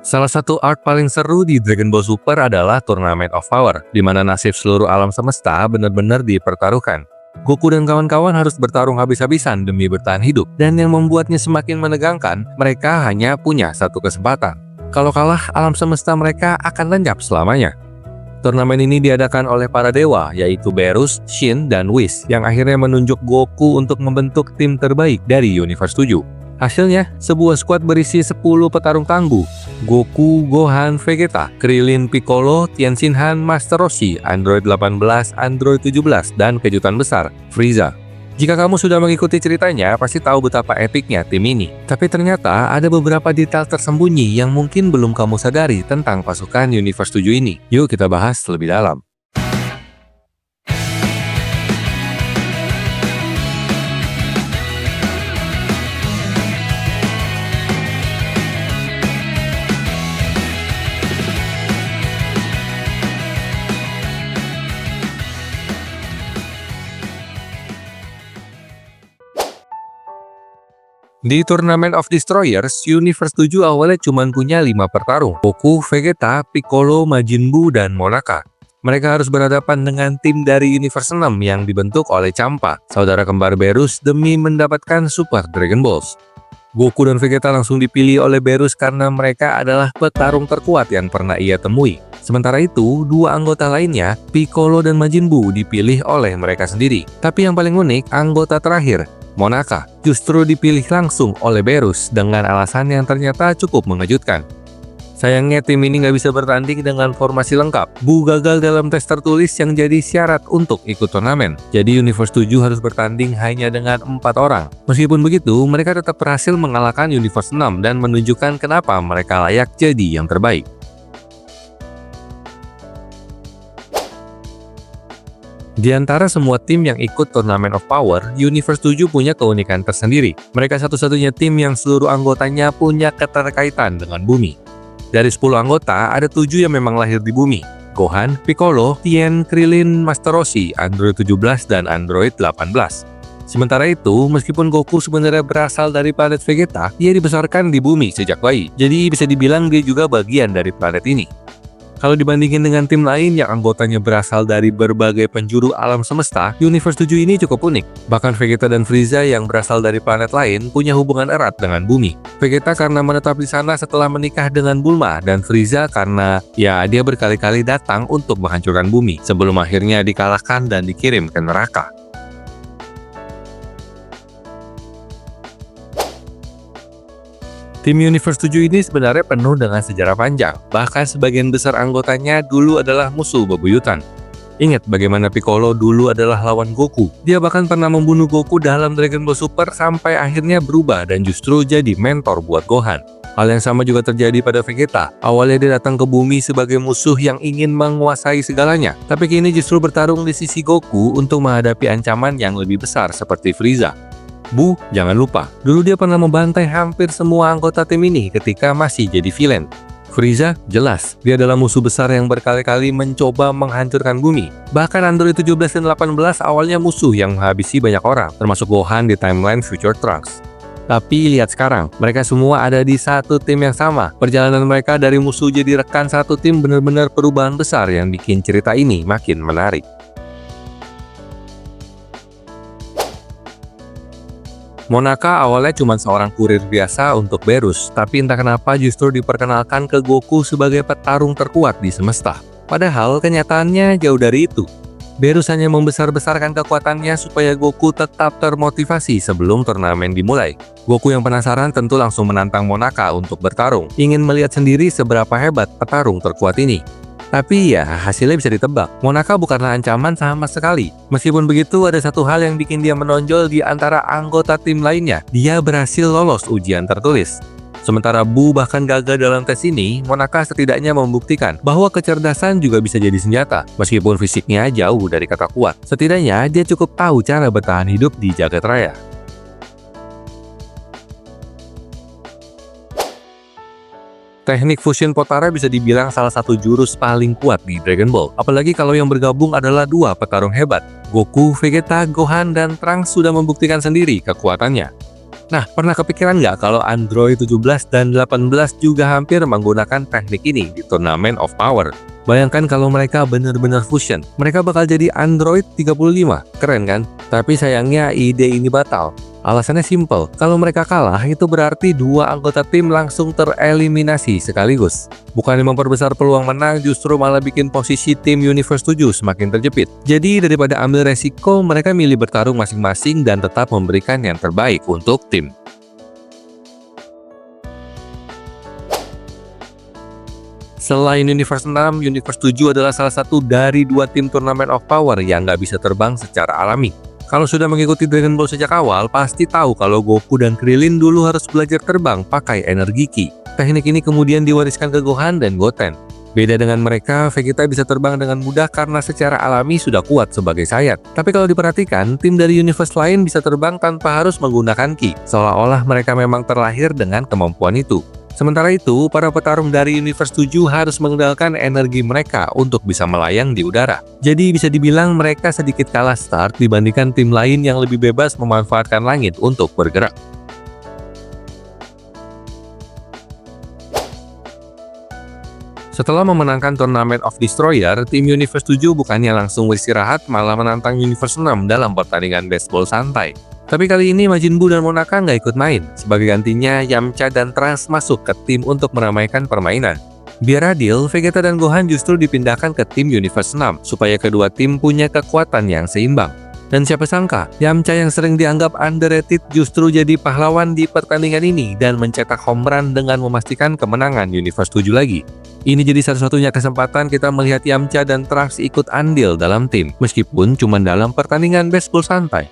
Salah satu arc paling seru di Dragon Ball Super adalah Tournament of Power, di mana nasib seluruh alam semesta benar-benar dipertaruhkan. Goku dan kawan-kawan harus bertarung habis-habisan demi bertahan hidup, dan yang membuatnya semakin menegangkan, mereka hanya punya satu kesempatan. Kalau kalah, alam semesta mereka akan lenyap selamanya. Turnamen ini diadakan oleh para dewa, yaitu Beerus, Shin, dan Whis, yang akhirnya menunjuk Goku untuk membentuk tim terbaik dari Universe 7. Hasilnya, sebuah skuad berisi 10 petarung tangguh. Goku, Gohan, Vegeta, Krillin, Piccolo, Tien Shinhan, Master Roshi, Android 18, Android 17, dan kejutan besar, Frieza. Jika kamu sudah mengikuti ceritanya, pasti tahu betapa epiknya tim ini. Tapi ternyata ada beberapa detail tersembunyi yang mungkin belum kamu sadari tentang pasukan Universe 7 ini. Yuk kita bahas lebih dalam. Di Tournament of Destroyers, Universe 7 awalnya cuma punya 5 petarung, Goku, Vegeta, Piccolo, Majin Buu, dan Monaka. Mereka harus berhadapan dengan tim dari Universe 6 yang dibentuk oleh Champa, saudara kembar Beerus, demi mendapatkan Super Dragon Balls. Goku dan Vegeta langsung dipilih oleh Beerus karena mereka adalah petarung terkuat yang pernah ia temui. Sementara itu, dua anggota lainnya, Piccolo dan Majin Buu, dipilih oleh mereka sendiri. Tapi yang paling unik, anggota terakhir, Monaka, justru dipilih langsung oleh Beerus dengan alasan yang ternyata cukup mengejutkan. Sayangnya tim ini nggak bisa bertanding dengan formasi lengkap. Buu gagal dalam tes tertulis yang jadi syarat untuk ikut turnamen. Jadi Universe 7 harus bertanding hanya dengan 4 orang. Meskipun begitu, mereka tetap berhasil mengalahkan Universe 6 dan menunjukkan kenapa mereka layak jadi yang terbaik. Di antara semua tim yang ikut Tournament of Power, Universe 7 punya keunikan tersendiri. Mereka satu-satunya tim yang seluruh anggotanya punya keterkaitan dengan bumi. Dari 10 anggota, ada 7 yang memang lahir di bumi. Gohan, Piccolo, Tien, Krillin, Master Roshi, Android 17, dan Android 18. Sementara itu, meskipun Goku sebenarnya berasal dari planet Vegeta, dia dibesarkan di bumi sejak bayi. Jadi bisa dibilang dia juga bagian dari planet ini. Kalau dibandingin dengan tim lain yang anggotanya berasal dari berbagai penjuru alam semesta, Universe 7 ini cukup unik. Bahkan Vegeta dan Frieza yang berasal dari planet lain punya hubungan erat dengan bumi. Vegeta karena menetap di sana setelah menikah dengan Bulma, dan Frieza karena dia berkali-kali datang untuk menghancurkan bumi sebelum akhirnya dikalahkan dan dikirim ke neraka. Tim Universe 7 ini sebenarnya penuh dengan sejarah panjang, bahkan sebagian besar anggotanya dulu adalah musuh bebuyutan. Ingat bagaimana Piccolo dulu adalah lawan Goku. Dia bahkan pernah membunuh Goku dalam Dragon Ball Super sampai akhirnya berubah dan justru jadi mentor buat Gohan. Hal yang sama juga terjadi pada Vegeta. Awalnya dia datang ke bumi sebagai musuh yang ingin menguasai segalanya, tapi kini justru bertarung di sisi Goku untuk menghadapi ancaman yang lebih besar seperti Frieza. Buu, jangan lupa, dulu dia pernah membantai hampir semua anggota tim ini ketika masih jadi villain. Frieza, jelas, dia adalah musuh besar yang berkali-kali mencoba menghancurkan bumi. Bahkan Android 17 dan 18 awalnya musuh yang menghabisi banyak orang, termasuk Gohan di timeline Future Trunks. Tapi lihat sekarang, mereka semua ada di satu tim yang sama. Perjalanan mereka dari musuh jadi rekan satu tim benar-benar perubahan besar yang bikin cerita ini makin menarik. Monaka awalnya cuma seorang kurir biasa untuk Beerus, tapi entah kenapa justru diperkenalkan ke Goku sebagai petarung terkuat di semesta. Padahal kenyataannya jauh dari itu. Beerus hanya membesar-besarkan kekuatannya supaya Goku tetap termotivasi sebelum turnamen dimulai. Goku yang penasaran tentu langsung menantang Monaka untuk bertarung, ingin melihat sendiri seberapa hebat petarung terkuat ini. Tapi hasilnya bisa ditebak. Monaka bukanlah ancaman sama sekali. Meskipun begitu, ada satu hal yang bikin dia menonjol di antara anggota tim lainnya. Dia berhasil lolos ujian tertulis. Sementara Buu bahkan gagal dalam tes ini, Monaka setidaknya membuktikan bahwa kecerdasan juga bisa jadi senjata. Meskipun fisiknya jauh dari kata kuat, setidaknya dia cukup tahu cara bertahan hidup di jagat raya. Teknik Fusion Potara bisa dibilang salah satu jurus paling kuat di Dragon Ball. Apalagi kalau yang bergabung adalah dua petarung hebat. Goku, Vegeta, Gohan, dan Trunks sudah membuktikan sendiri kekuatannya. Nah, pernah kepikiran nggak kalau Android 17 dan 18 juga hampir menggunakan teknik ini di Tournament of Power? Bayangkan kalau mereka benar-benar fusion, mereka bakal jadi Android 35. Keren kan? Tapi sayangnya ide ini batal. Alasannya simple, kalau mereka kalah itu berarti dua anggota tim langsung tereliminasi sekaligus. Bukannya memperbesar peluang menang, justru malah bikin posisi tim Universe 7 semakin terjepit. Jadi daripada ambil resiko, mereka milih bertarung masing-masing dan tetap memberikan yang terbaik untuk tim. Selain Universe 6, Universe 7 adalah salah satu dari dua tim Tournament of Power yang nggak bisa terbang secara alami. Kalau sudah mengikuti Dragon Ball sejak awal, pasti tahu kalau Goku dan Krillin dulu harus belajar terbang pakai energi Ki. Teknik ini kemudian diwariskan ke Gohan dan Goten. Beda dengan mereka, Vegeta bisa terbang dengan mudah karena secara alami sudah kuat sebagai sayap. Tapi kalau diperhatikan, tim dari universe lain bisa terbang tanpa harus menggunakan Ki, seolah-olah mereka memang terlahir dengan kemampuan itu. Sementara itu, para petarung dari Universe 7 harus mengendalikan energi mereka untuk bisa melayang di udara. Jadi bisa dibilang mereka sedikit kalah start dibandingkan tim lain yang lebih bebas memanfaatkan langit untuk bergerak. Setelah memenangkan Tournament of Destroyer, tim Universe 7 bukannya langsung beristirahat, malah menantang Universe 6 dalam pertandingan baseball santai. Tapi kali ini Majin Buu dan Monaka nggak ikut main. Sebagai gantinya, Yamcha dan Trunks masuk ke tim untuk meramaikan permainan. Biar adil, Vegeta dan Gohan justru dipindahkan ke tim Universe 6, supaya kedua tim punya kekuatan yang seimbang. Dan siapa sangka, Yamcha yang sering dianggap underrated justru jadi pahlawan di pertandingan ini dan mencetak home run dengan memastikan kemenangan Universe 7 lagi. Ini jadi satu-satunya kesempatan kita melihat Yamcha dan Trunks ikut andil dalam tim, meskipun cuma dalam pertandingan baseball santai.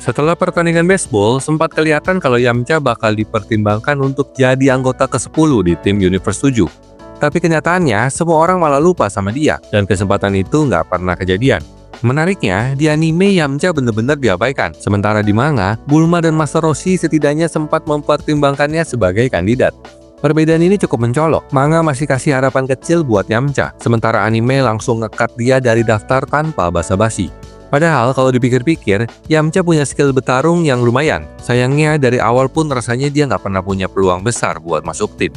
Setelah pertandingan baseball, sempat kelihatan kalau Yamcha bakal dipertimbangkan untuk jadi anggota ke-10 di tim Universe 7. Tapi kenyataannya, semua orang malah lupa sama dia, dan kesempatan itu nggak pernah kejadian. Menariknya, di anime Yamcha benar-benar diabaikan, sementara di manga, Bulma dan Master Roshi setidaknya sempat mempertimbangkannya sebagai kandidat. Perbedaan ini cukup mencolok, manga masih kasih harapan kecil buat Yamcha, sementara anime langsung nge-cut dia dari daftar tanpa basa-basi. Padahal kalau dipikir-pikir, Yamcha punya skill bertarung yang lumayan. Sayangnya dari awal pun rasanya dia nggak pernah punya peluang besar buat masuk tim.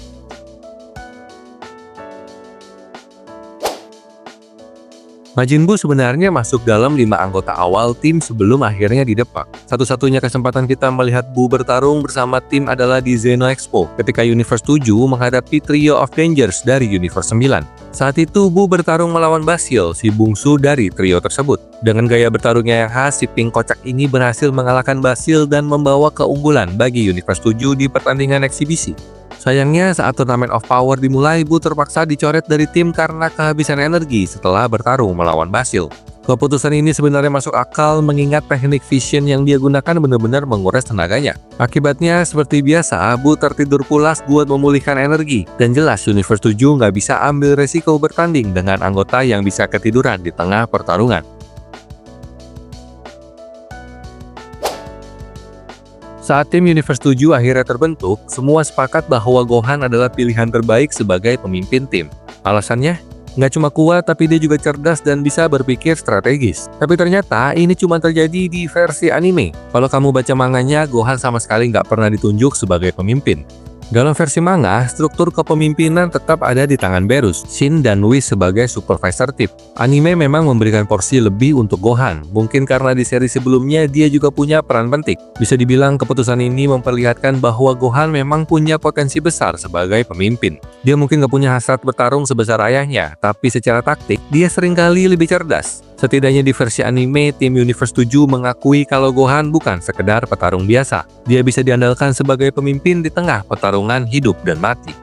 Majin Buu sebenarnya masuk dalam 5 anggota awal tim sebelum akhirnya didepak. Satu-satunya kesempatan kita melihat Buu bertarung bersama tim adalah di Xeno Expo ketika Universe 7 menghadapi Trio of Dangers dari Universe 9. Saat itu Buu bertarung melawan Basil, si bungsu dari trio tersebut. Dengan gaya bertarungnya yang khas, si pink kocak ini berhasil mengalahkan Basil dan membawa keunggulan bagi Universe 7 di pertandingan eksibisi. Sayangnya saat Tournament of Power dimulai, Buu terpaksa dicoret dari tim karena kehabisan energi setelah bertarung melawan Basil. Keputusan ini sebenarnya masuk akal mengingat teknik vision yang dia gunakan benar-benar menguras tenaganya. Akibatnya seperti biasa, Buu tertidur pulas buat memulihkan energi. Dan jelas Universe 7 nggak bisa ambil resiko bertanding dengan anggota yang bisa ketiduran di tengah pertarungan. Saat tim Universe 7 akhirnya terbentuk, semua sepakat bahwa Gohan adalah pilihan terbaik sebagai pemimpin tim. Alasannya? Nggak cuma kuat, tapi dia juga cerdas dan bisa berpikir strategis. Tapi ternyata ini cuma terjadi di versi anime. Kalau kamu baca manganya, Gohan sama sekali nggak pernah ditunjuk sebagai pemimpin. Dalam versi manga, struktur kepemimpinan tetap ada di tangan Beerus, Shin, dan Whis sebagai supervisor tim. Anime memang memberikan porsi lebih untuk Gohan, mungkin karena di seri sebelumnya dia juga punya peran penting. Bisa dibilang keputusan ini memperlihatkan bahwa Gohan memang punya potensi besar sebagai pemimpin. Dia mungkin gak punya hasrat bertarung sebesar ayahnya, tapi secara taktik, dia seringkali lebih cerdas. Setidaknya di versi anime, tim Universe 7 mengakui kalau Gohan bukan sekedar petarung biasa. Dia bisa diandalkan sebagai pemimpin di tengah pertarungan hidup dan mati.